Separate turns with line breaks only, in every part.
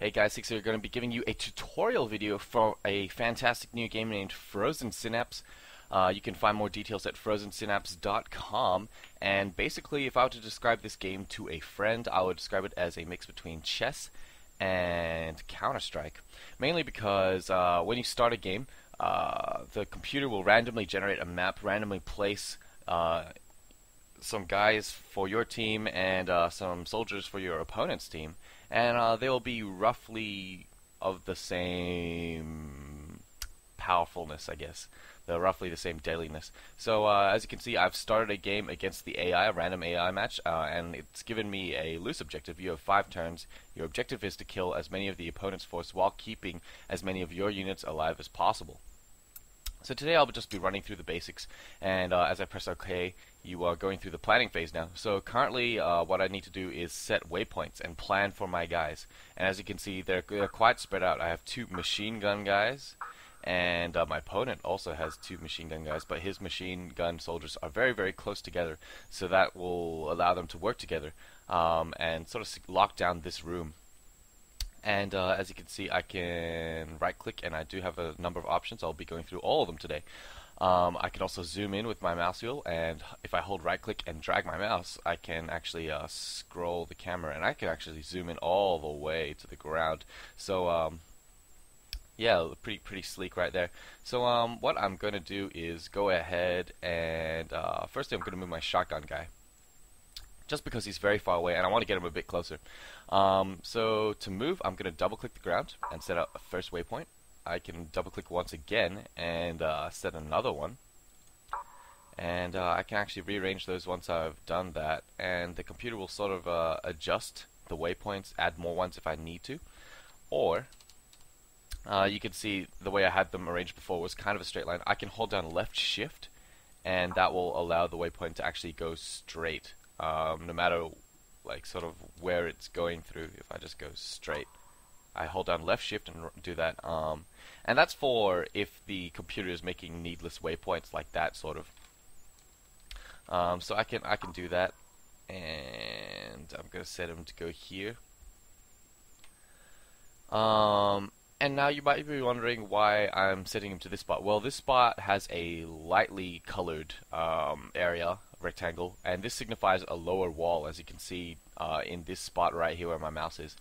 Hey guys, Six here, going to be giving you a tutorial video for a fantastic new game named Frozen Synapse. You can find more details at frozensynapse.com, and basically if I were to describe this game to a friend, I would describe it as a mix between chess and Counter-Strike. Mainly because when you start a game, the computer will randomly generate a map, randomly place some guys for your team and some soldiers for your opponent's team, and they will be roughly of the same powerfulness, I guess. They're roughly the same deadliness. So as you can see, I've started a game against the AI, a random AI match, and it's given me a loose objective. You have 5 turns. Your objective is to kill as many of the opponent's force while keeping as many of your units alive as possible. So today I'll just be running through the basics, and as I press OK, you are going through the planning phase now. So currently what I need to do is set waypoints and plan for my guys. And as you can see, they're quite spread out. I have 2 machine gun guys, and my opponent also has 2 machine gun guys, but his machine gun soldiers are very, very close together, so that will allow them to work together and sort of lock down this room. And as you can see, I can right click, and I do have a number of options. I'll be going through all of them today. I can also zoom in with my mouse wheel, and if I hold right click and drag my mouse, I can actually scroll the camera, and I can actually zoom in all the way to the ground. So yeah, pretty sleek right there. So what I'm going to do is go ahead and firstly I'm going to move my shotgun guy, just because he's very far away and I want to get him a bit closer. So to move, I'm going to double click the ground and set up a first waypoint. I can double click once again and set another one, and I can actually rearrange those once I've done that, and the computer will sort of adjust the waypoints, add more ones if I need to. Or you can see the way I had them arranged before was kind of a straight line. I can hold down left shift, and that will allow the waypoint to actually go straight, no matter like sort of where it's going through. If I just go straight, I hold down left shift and do that, and that's for if the computer is making needless waypoints like that, sort of. So I can do that, and I'm gonna set him to go here. And now you might be wondering why I'm setting him to this spot. Well, this spot has a lightly colored area, rectangle, and this signifies a lower wall. As you can see in this spot right here where my mouse is,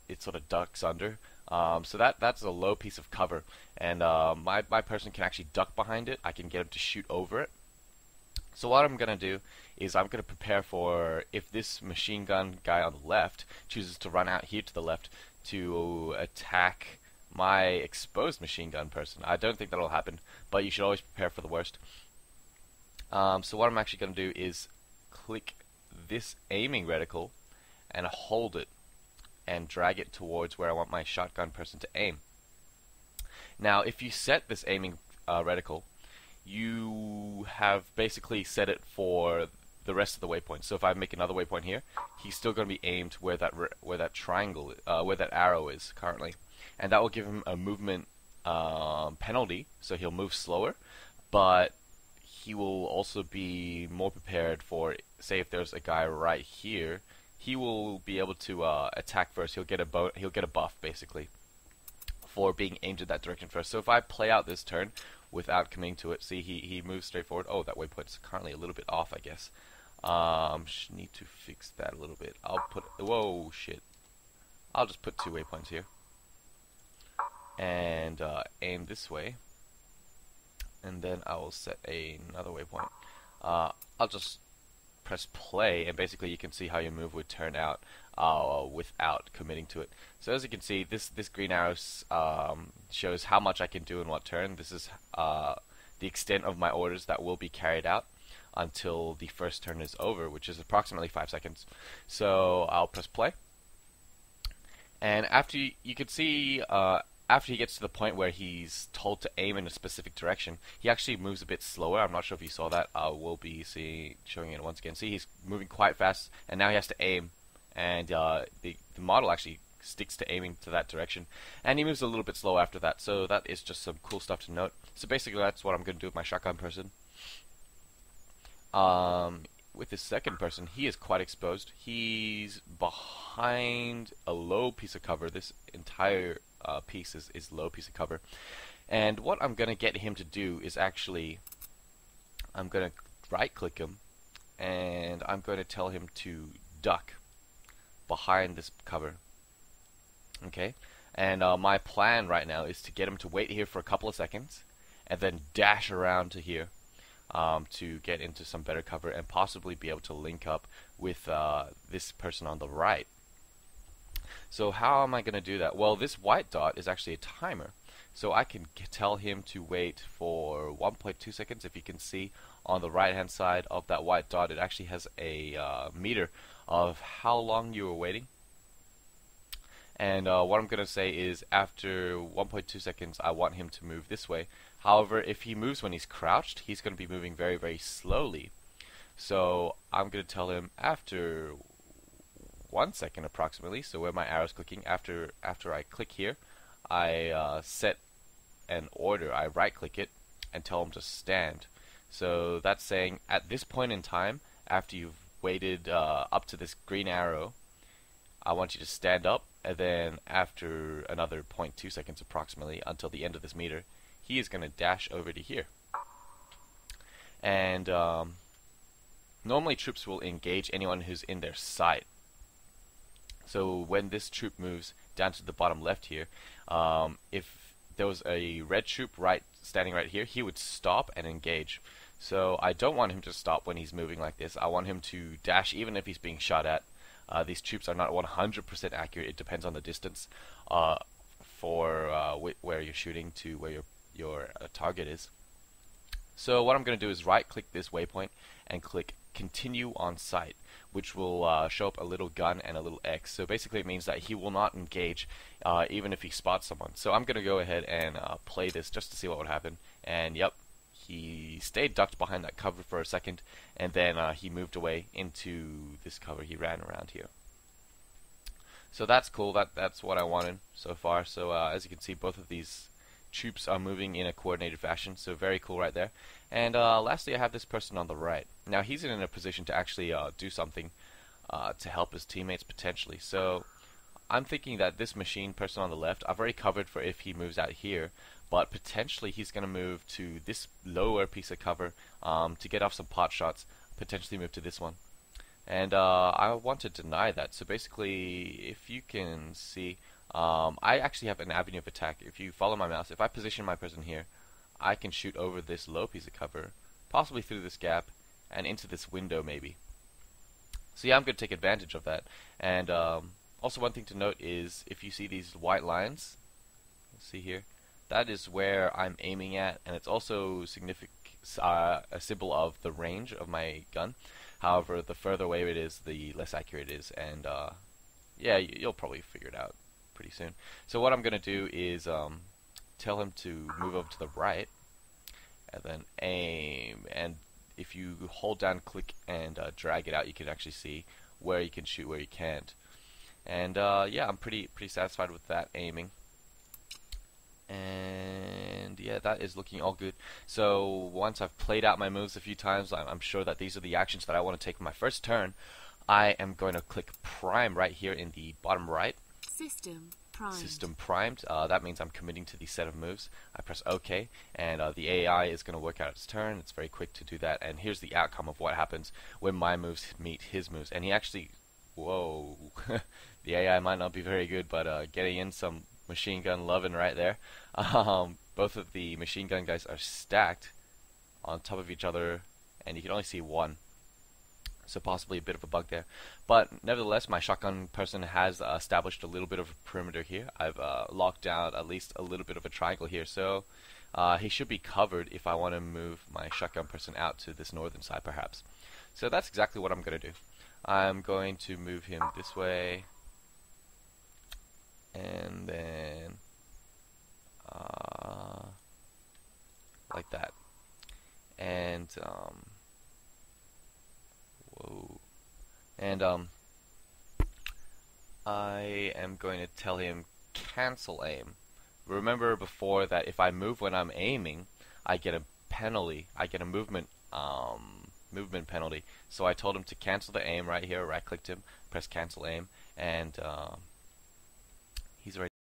it sort of ducks under. So that's a low piece of cover, and my person can actually duck behind it. I can get him to shoot over it. So what I'm going to do is I'm going to prepare for if this machine gun guy on the left chooses to run out here to the left to attack my exposed machine gun person. I don't think that'll happen, but you should always prepare for the worst. So what I'm actually going to do is click this aiming reticle and hold it and drag it towards where I want my shotgun person to aim. Now if you set this aiming reticle, you have basically set it for the rest of the waypoints. So if I make another waypoint here, he's still going to be aimed where that triangle, where that arrow is currently, and that will give him a movement penalty. So he'll move slower, but he will also be more prepared for, say, if there's a guy right here, he will be able to attack first. He'll get a buff basically for being aimed in that direction first. So if I play out this turn without committing to it, see, he moves straight forward. Oh, that waypoint's currently a little bit off, I guess. Need to fix that a little bit. I'll put, whoa, shit. I'll just put 2 waypoints here and aim this way, and then I will set another waypoint. I'll just press play, and basically you can see how your move would turn out without committing to it. So as you can see, this green arrow shows how much I can do in what turn. This is the extent of my orders that will be carried out until the first turn is over, which is approximately 5 seconds. So I'll press play, and after you can see after he gets to the point where he's told to aim in a specific direction, he actually moves a bit slower. I'm not sure if you saw that. I will be showing it once again. See, he's moving quite fast, and now he has to aim, and the model actually sticks to aiming to that direction, and he moves a little bit slow after that. So that is just some cool stuff to note. So basically that's what I'm going to do with my shotgun person. with this second person, he is quite exposed. He's behind a low piece of cover. This entire piece is low piece of cover. And what I'm going to get him to do is actually, I'm going to right click him and I'm going to tell him to duck behind this cover. Okay, and my plan right now is to get him to wait here for a couple of seconds and then dash around to here to get into some better cover and possibly be able to link up with this person on the right. So how am I going to do that? Well, this white dot is actually a timer. So I can tell him to wait for 1.2 seconds. If you can see on the right hand side of that white dot, it actually has a meter of how long you were waiting. And what I'm going to say is after 1.2 seconds, I want him to move this way. However, if he moves when he's crouched, he's going to be moving very, very slowly. So I'm going to tell him after 1 second approximately, so where my arrow's clicking, after I click here, I set an order. I right click it and tell him to stand. So that's saying at this point in time, after you've waited up to this green arrow, I want you to stand up, and then after another 0.2 seconds approximately until the end of this meter, he is going to dash over to here. And normally troops will engage anyone who's in their sight. So when this troop moves down to the bottom left here, if there was a red troop standing right here, he would stop and engage. So I don't want him to stop when he's moving like this. I want him to dash even if he's being shot at. These troops are not 100% accurate. It depends on the distance for where you're shooting to where your target is. So what I'm going to do is right click this waypoint and click continue on sight, which will show up a little gun and a little X. So basically it means that he will not engage even if he spots someone. So I'm going to go ahead and play this just to see what would happen. And yep, he stayed ducked behind that cover for a second, and then he moved away into this cover. He ran around here. So that's cool. That's what I wanted so far. So as you can see, both of these troops are moving in a coordinated fashion. So very cool right there. And lastly, I have this person on the right. Now he's in a position to actually do something to help his teammates potentially. So I'm thinking that this machine person on the left, I've already covered for if he moves out here, but potentially he's going to move to this lower piece of cover to get off some pot shots, potentially move to this one. And I want to deny that. So basically, if you can see, I actually have an avenue of attack. If you follow my mouse, if I position my person here, I can shoot over this low piece of cover, possibly through this gap, and into this window maybe. So yeah, I'm going to take advantage of that. And also one thing to note is, if you see these white lines, let's see here, that is where I'm aiming at, and it's also a symbol of the range of my gun. However, the further away it is, the less accurate it is, and yeah, you'll probably figure it out pretty soon. So what I'm going to do is tell him to move over to the right, and then aim, and if you hold down, click, and drag it out, you can actually see where you can shoot, where you can't. And yeah, I'm pretty satisfied with that aiming. And yeah, that is looking all good. So once I've played out my moves a few times, I'm sure that these are the actions that I want to take on my first turn. I am going to click prime right here in the bottom right.
System primed.
System primed. That means I'm committing to the set of moves. I press OK, and the AI is going to work out its turn. It's very quick to do that. And here's the outcome of what happens when my moves meet his moves. And he actually, whoa, the AI might not be very good, but getting in some machine gun loving right there. Both of the machine gun guys are stacked on top of each other, and you can only see one. So possibly a bit of a bug there. But nevertheless, my shotgun person has established a little bit of a perimeter here. I've locked down at least a little bit of a triangle here. So he should be covered if I want to move my shotgun person out to this northern side perhaps. So that's exactly what I'm going to do. I'm going to move him this way, and then like that. And whoa. And I am going to tell him cancel aim. Remember before that if I move when I'm aiming, I get a penalty. I get a movement movement penalty. So I told him to cancel the aim right here. Right clicked him, press cancel aim, and he's already